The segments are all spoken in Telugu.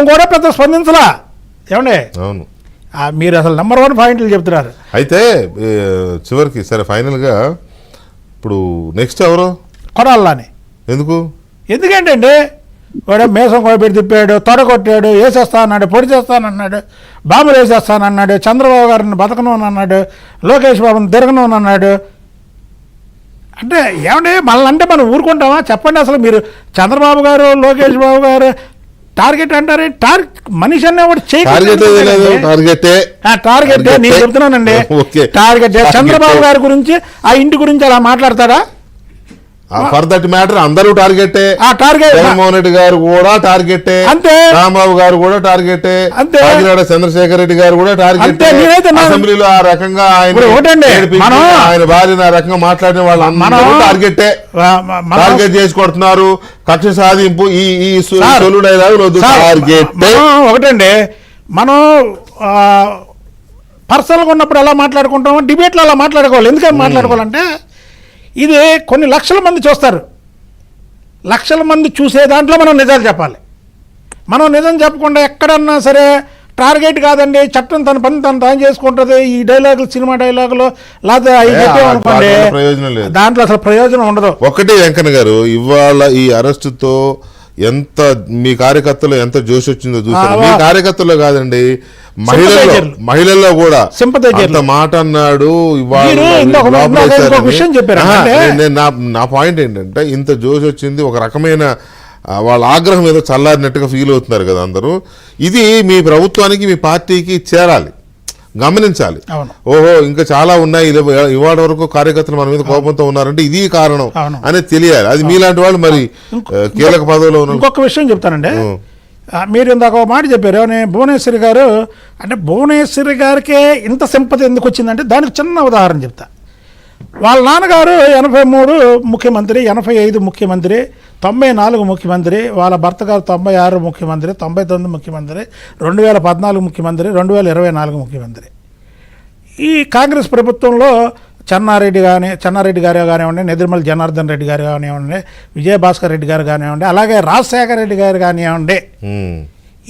ఆమె కూడా పెద్ద స్పందించలా. ఏమండి? అవును, మీరు అసలు #1 పాయింట్లు చెప్తున్నారు. అయితే చివరికి సరే ఫైనల్గా ఇప్పుడు నెక్స్ట్ ఎవరు? కొడాలని. ఎందుకంటే వాడు మేసం కొడబెట్టి తిప్పాడు, తొడగొట్టాడు, వేసేస్తా అన్నాడు, పొడి చేస్తానన్నాడు, బాంబులు వేసేస్తానన్నాడు, చంద్రబాబు గారిని బతకను అన్నాడు, లోకేష్ బాబుని తిరగను అన్నాడు. అంటే ఏమండి మనల్ని అంటే మనం ఊరుకుంటామా చెప్పండి? అసలు మీరు చంద్రబాబు గారు, లోకేష్ బాబు గారు టార్గెట్ అంటారే, మనిషి అనేవాడు టార్గెట్ నేను చెప్తున్నానండి. టార్గెట్ చంద్రబాబు గారి గురించి, ఆ ఇంటి గురించి అలా మాట్లాడతాడా? ఫర్ దట్ మ్యాటర్ అందరూ టార్గెటే. జగన్మోహన్ రెడ్డి గారు కూడా టార్గెటే, అంతే. రాంబాబు గారు కూడా టార్గెటే, అంతే. చంద్రశేఖర్ రెడ్డి గారు కూడా టార్గెటే. అసెంబ్లీలో ఆ రకంగా ఆయన భార్యను ఆ రకంగా మాట్లాడిన వాళ్ళు టార్గెటే. టార్గెట్ చేసి కొడుతున్నారు. కక్ష సాధింపు ఈ ఒకటండి. మనం పర్సనల్గా ఉన్నప్పుడు ఎలా మాట్లాడుకుంటామో డిబేట్లో అలా మాట్లాడుకోవాలి. ఎందుకని మాట్లాడుకోవాలంటే ఇది కొన్ని లక్షల మంది చూస్తారు. లక్షల మంది చూసే దాంట్లో మనం నిజాలు చెప్పాలి. మనం నిజం చెప్పకుండా ఎక్కడన్నా సరే టార్గెట్ కాదండి, చట్టం తన పని తను చేసుకుంటుంది, ఈ డైలాగులు సినిమా డైలాగులు లేకపోతే అవి చెప్పేమనుకోండి, దాంట్లో అసలు ప్రయోజనం ఉండదు. ఒకటి వెంకన్న గారు, ఇవాళ ఈ అరెస్టుతో ఎంత మీ కార్యకర్తలు ఎంత జోష్ వచ్చిందో చూసారు. మీ కార్యకర్తల్లో కాదండి, మహిళల్లో కూడా అంత మాట అన్నాడు. నా పాయింట్ ఏంటంటే ఇంత జోష్ వచ్చింది, ఒక రకమైన వాళ్ళ ఆగ్రహం ఏదో చల్లారినట్టుగా ఫీల్ అవుతున్నారు కదా అందరూ. ఇది మీ ప్రభుత్వానికి, మీ పార్టీకి చేరాలి, గమనించాలి. ఓహో ఇంకా చాలా ఉన్నాయి, ఇవాళ వరకు కార్యకర్తలు మన మీద కోపంతో ఉన్నారంటే ఇది కారణం అనేది తెలియాలి. అది మీలాంటి వాళ్ళు మరి కీలక పదవిలో ఉన్నారు. ఇంకొక విషయం చెప్తానండి, మీరు ఇందాక ఒక మాట చెప్పారు, భువనేశ్వరి గారు అంటే భువనేశ్వరి గారికే ఇంత సింపతి ఎందుకు వచ్చిందంటే దానికి చిన్న ఉదాహరణ చెప్తా. వాళ్ళ నాన్నగారు 83 ముఖ్యమంత్రి, 85 ముఖ్యమంత్రి, 94 ముఖ్యమంత్రి, వాళ్ళ భర్త గారు 96 ముఖ్యమంత్రి, 99 ముఖ్యమంత్రి, 2014 ముఖ్యమంత్రి, 2024 ముఖ్యమంత్రి. ఈ కాంగ్రెస్ ప్రభుత్వంలో చెన్నారెడ్డి గారు కానివ్వండి, నెదిరిమల జనార్దన్ రెడ్డి గారు కానివ్వండి, విజయభాస్కర్ రెడ్డి గారు కానివ్వండి, అలాగే రాజశేఖర రెడ్డి గారు కానివ్వండి,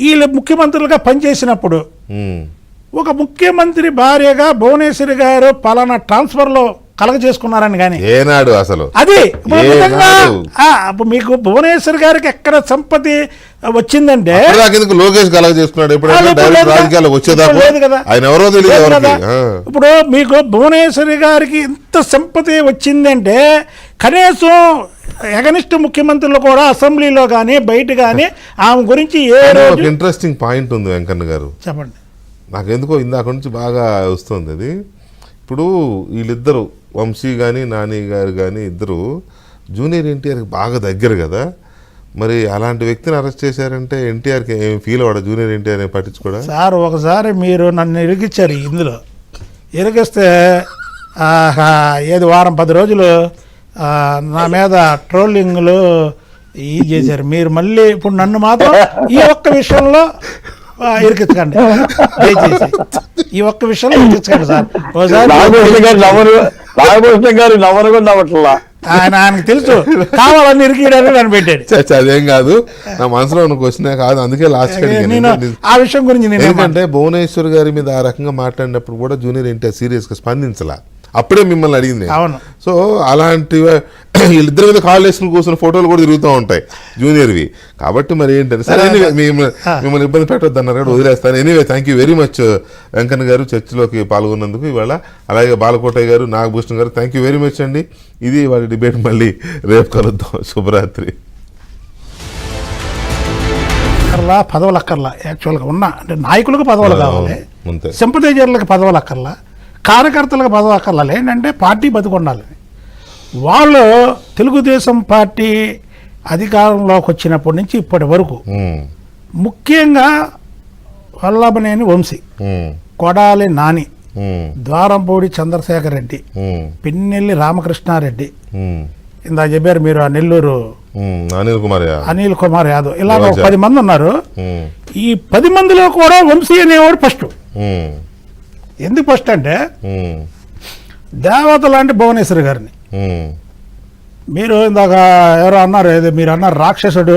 వీళ్ళు ముఖ్యమంత్రులుగా పనిచేసినప్పుడు ఒక ముఖ్యమంత్రి భార్యగా భువనేశ్వరి గారు పలానా ట్రాన్స్ఫర్లో కలగ చేసుకున్నారని కానీ ఏనాడు అసలు అది మీకు భువనేశ్వర్ గారికి ఎక్కడ సంపత్తి వచ్చిందంటే లోకేష్ కలగ చేసుకున్నాడు. ఇప్పుడు మీకు భువనేశ్వరి గారికి ఇంత సంపత్తి వచ్చిందంటే కనీసం ఎగనిస్ట్ ముఖ్యమంత్రులు కూడా అసెంబ్లీలో కానీ బయట కానీ ఆమె గురించి ఇంట్రెస్టింగ్ పాయింట్ ఉంది వెంకన్న గారు, చెప్పండి. నాకెందుకో ఇందాక నుంచి బాగా వస్తుంది అది. ఇప్పుడు వీళ్ళిద్దరు వంశీ కానీ నాని గారు కానీ ఇద్దరు జూనియర్ ఎన్టీఆర్కి బాగా దగ్గర కదా, మరి అలాంటి వ్యక్తిని అరెస్ట్ చేశారంటే ఎన్టీఆర్కి ఏమి ఫీల్ అవ్వడా? జూనియర్ ఎన్టీఆర్ పట్టించుకోడా? సార్ ఒకసారి మీరు నన్ను ఇరికిచ్చారు, ఇందులో ఇరికిస్తే ఏది వారం 10 రోజులు నా మీద ట్రోలింగ్లు ఇది చేశారు. మీరు మళ్ళీ ఇప్పుడు నన్ను మాత్రం ఈ ఒక్క విషయంలో ఇరికించకండి దయచేసి, ఈ ఒక్క విషయంలో ఇరికించకండి సార్. ఆయనకు తెలుసు కావాలని ఇరికియడానికి నన్ను పెట్టాడు. అదేం కాదు, నా మనసులో ఉన్న క్వశ్చన్ కాదు, అందుకే లాస్ట్ ఆ విషయం గురించి నేను ఏంటంటే భువనేశ్వర్ గారి మీద ఆ రకంగా మాట్లాడినప్పుడు కూడా జూనియర్ ఎన్టీఆర్ సీరియస్ గా స్పందించలా, అప్పుడే మిమ్మల్ని అడిగింది. సో అలాంటి వీళ్ళిద్దరి మీద కాల్ వేసుకుని కూర్చున్న ఫోటోలు కూడా తిరుగుతూ ఉంటాయి జూనియర్వి. కాబట్టి మరి ఏంటంటే సరే మిమ్మల్ని ఇబ్బంది పెట్టొద్దు అన్నారు కూడా వదిలేస్తాను. Anyway thank you very much Venkanna గారు చర్చలోకి పాల్గొన్నందుకు ఇవాళ. అలాగే బాలకోటయ్య గారు, నాగభూషణ్ గారు థ్యాంక్ యూ వెరీ మచ్ అండి. ఇది వారి డిబేట్, మళ్ళీ రేపు కలుద్దాం. శుభరాత్రి. పదవులు అక్కర్లా, యాక్చువల్గా ఉన్న అంటే నాయకులకు పదవులు కావాలి, సింపథైజర్లకు పదవులు అక్కర్లా, కార్యకర్తలకు పదవి అక్కర్లా. ఏంటంటే పార్టీ బతికొండాలి. వాళ్ళు తెలుగుదేశం పార్టీ అధికారంలోకి వచ్చినప్పటి నుంచి ఇప్పటి వరకు ముఖ్యంగా వల్లభనేని వంశీ, కొడాలి నాని, ద్వారంపూడి చంద్రశేఖర్ రెడ్డి, పిన్నెల్లి రామకృష్ణారెడ్డి, ఇందా చెప్పారు మీరు ఆ నెల్లూరు అనిల్ కుమార్ యాదవ్, ఇలా 10 మంది ఉన్నారు. ఈ 10 మందిలో కూడా వంశీ అనేవాడు ఫస్ట్. ఎందుకు ఫస్ట్ అంటే దేవత లాంటి భువనేశ్వరి గారిని మీరు ఇందాక ఎవరో అన్నారు, మీరు అన్నారు రాక్షసుడు,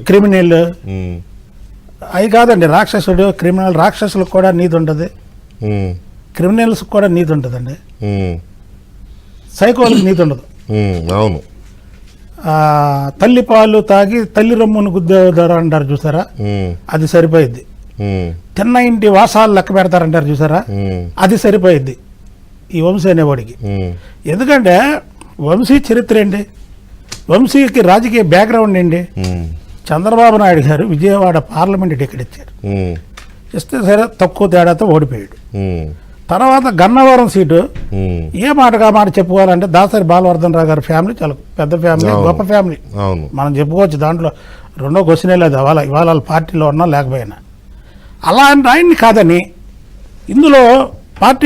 క్రిమినల్, అవి కాదండి, రాక్షసుడు క్రిమినల్, రాక్షసులకు కూడా నీతి ఉంటుంది, క్రిమినల్స్కి కూడా నీతి ఉంటుందండి, సైకోలకు నీతి ఉండదు. అవును. తల్లి పాలు తాగి తల్లి రొమ్మును గుద్దేదారు అంటారు చూసారా, అది సరిపోయిద్ది. తిన్న ఇంటి వాసాలు లెక్క పెడతారంటారు చూసారా, అది సరిపోయిద్ది ఈ వంశీ అనేవాడికి. ఎందుకంటే వంశీ చరిత్ర ఏంటి, వంశీకి రాజకీయ బ్యాక్గ్రౌండ్ ఏంటి. చంద్రబాబు నాయుడు గారు విజయవాడ పార్లమెంట్ టికెట్ ఇచ్చారు, ఇస్తే సరే తక్కువ తేడాతో ఓడిపోయాడు. తర్వాత గన్నవరం సీటు ఏ మాటగా మాట చెప్పుకోవాలంటే దాసరి బాలవర్ధన్ రావు గారి ఫ్యామిలీ చాలా పెద్ద ఫ్యామిలీ, గొప్ప ఫ్యామిలీ మనం చెప్పుకోవచ్చు. దాంట్లో రెండో క్వశ్చనే లేదు, ఇవాళ వాళ్ళ పార్టీలో ఉన్నా లేకపోయినా. అలాంటి ఆయన్ని కాదని ఇందులో పార్టీ